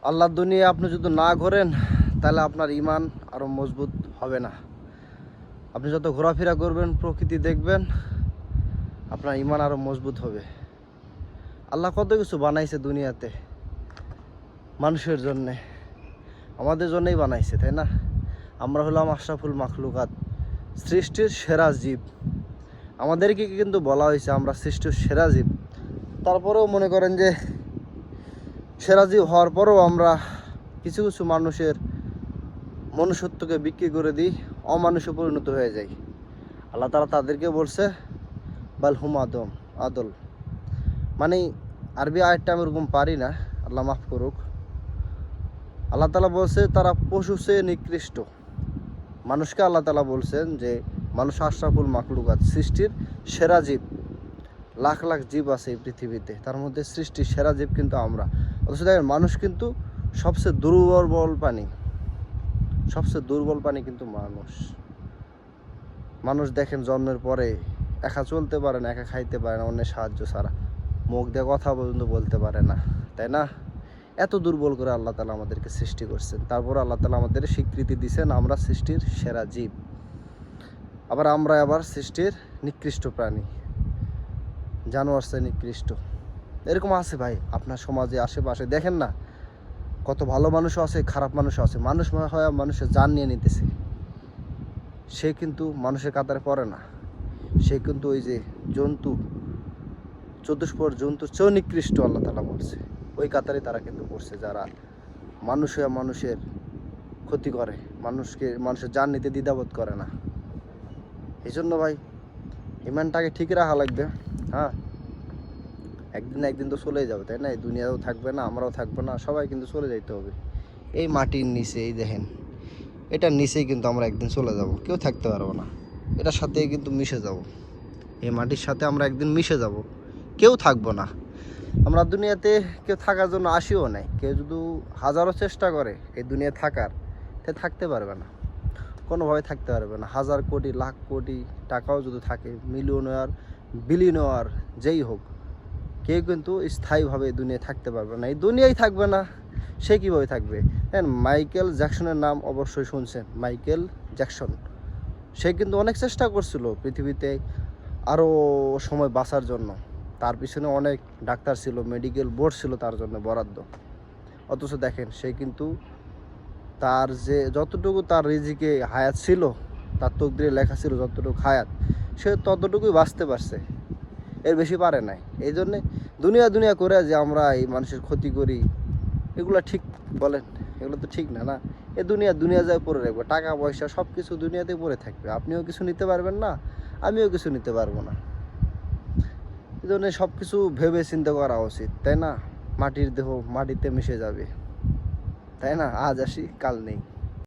আল্লাহর দুনিয়া আপনি যদি না ঘোরেন তাহলে আপনার ইমান আরও মজবুত হবে না। আপনি যত ঘোরাফেরা করবেন, প্রকৃতি দেখবেন, আপনার ইমান আরও মজবুত হবে। আল্লাহ কত কিছু বানাইছে দুনিয়াতে মানুষের জন্যে, আমাদের জন্যই বানাইছে, তাই না? আমরা হলাম আশরাফুল মাখলুকাত, সৃষ্টির সেরা জীব। আমাদেরকে কিন্তু বলা হয়েছে আমরা সৃষ্টির সেরা জীব। তারপরেও মনে করেন যে সেরা জীব হওয়ার পরেও আমরা কিছু কিছু মানুষের মনুষ্যত্বকে বিক্রি করে দিই, অমানুষে পরিণত হয়ে যাই। আল্লাহ তাআলা তাদেরকে বলছে বাল হুম আদল। মানে আরবি আয়াতটা আমি ওরকম পারি না, আল্লাহ মাফ করুক। আল্লাহ তাআলা বলছে তারা পশু চেয়ে নিকৃষ্ট। মানুষকে আল্লাহ তাআলা বলছেন যে মানুষ আশরাফুল মাখলুকাত, সৃষ্টির সেরা জীব। লাখ লাখ জীব আছে এই পৃথিবীতে, তার মধ্যে সৃষ্টির সেরা জীব কিন্তু আমরা। অথচ দেখেন মানুষ কিন্তু সবচেয়ে দুর্বল প্রাণী, সবচেয়ে দুর্বল প্রাণী কিন্তু মানুষ দেখেন জন্মের পরে একা চলতে পারে না, একা খাইতে পারে না, অন্যের সাহায্য ছাড়া মুখ দিয়ে কথা পর্যন্ত বলতে পারে না, তাই না? এত দুর্বল করে আল্লাহ তাআলা আমাদেরকে সৃষ্টি করছেন। তারপর আল্লাহ তাআলা আমাদের স্বীকৃতি দিয়েছেন আমরা সৃষ্টির সেরা জীব। আবার সৃষ্টির নিকৃষ্ট প্রাণী, জানোয়ার চেয়ে নিকৃষ্ট। এরকম আছে ভাই আপনার সমাজে আশেপাশে, দেখেন না কত ভালো মানুষও আছে, খারাপ মানুষও আছে। মানুষ হয় মানুষের জান নিয়ে নিতেছে, সে কিন্তু মানুষের কাতারে পড়ে না, সে কিন্তু ওই যে জন্তু, চতুষ্পদ জন্তুর চেয়েও নিকৃষ্ট আল্লাহ তাআলা বলছে, ওই কাতারে তারা কিন্তু পড়ছে, যারা মানুষ হয়ে মানুষের ক্ষতি করে, মানুষের জান নিতে দ্বিধাবোধ করে না। এই জন্য ভাই ইমানটাকে ঠিক রাখা লাগবে। হ্যাঁ, একদিন না একদিন তো চলেই যাবে, তাই না? এই দুনিয়াও থাকবে না, আমরাও থাকবো না, সবাই কিন্তু চলে যাইতে হবে। এই মাটির নিচে, এই দেখেন এটার নিচেই কিন্তু আমরা একদিন চলে যাব, কেউ থাকতে পারবো না। এটার সাথে কিন্তু মিশে যাব, এই মাটির সাথে আমরা একদিন মিশে যাব, কেউ থাকবো না। আমরা দুনিয়াতে কেউ থাকার জন্য আসিও নাই। কেউ যদি হাজারো চেষ্টা করে এই দুনিয়া থাকার, তে থাকতে পারবে না, কোনোভাবে থাকতে পারবে না। হাজার কোটি লাখ কোটি টাকাও যদি থাকে, মিলিয়নার বিলিয়নার যেই হোক, কেউ কিন্তু স্থায়ীভাবে এই দুনিয়ায় থাকতে পারবে না। এই দুনিয়াই থাকবে না, সে কীভাবে থাকবে? হ্যাঁ, মাইকেল জ্যাকসনের নাম অবশ্যই শুনছেন। মাইকেল জ্যাকসন, সে কিন্তু অনেক চেষ্টা করছিল পৃথিবীতে আরও সময় বাঁচার জন্য। তার পিছনে অনেক ডাক্তার ছিল, মেডিকেল বোর্ড ছিল তার জন্য বরাদ্দ। অথচ দেখেন সে কিন্তু তার যে যতটুকু তার রিজিকে হায়াত ছিল, তার তকদিরে লেখা ছিল যতটুকু হায়াত, সে ততটুকুই বাঁচতে পারছে, এর বেশি পারে নাই। এই জন্যে দুনিয়া করে যে আমরা এই মানুষের ক্ষতি করি, এগুলো ঠিক বলেন? এগুলো তো ঠিক না, না? এই দুনিয়া যায় পড়ে রাখবো, টাকা পয়সা সব কিছু দুনিয়াতে পড়ে থাকবে, আপনিও কিছু নিতে পারবেন না, আমিও কিছু নিতে পারবো না। এই জন্য সব কিছু ভেবে চিন্তা করা উচিত, তাই না? মাটির দেহ মাটিতে মিশে যাবে, তাই না? আজ আসি কাল নেই।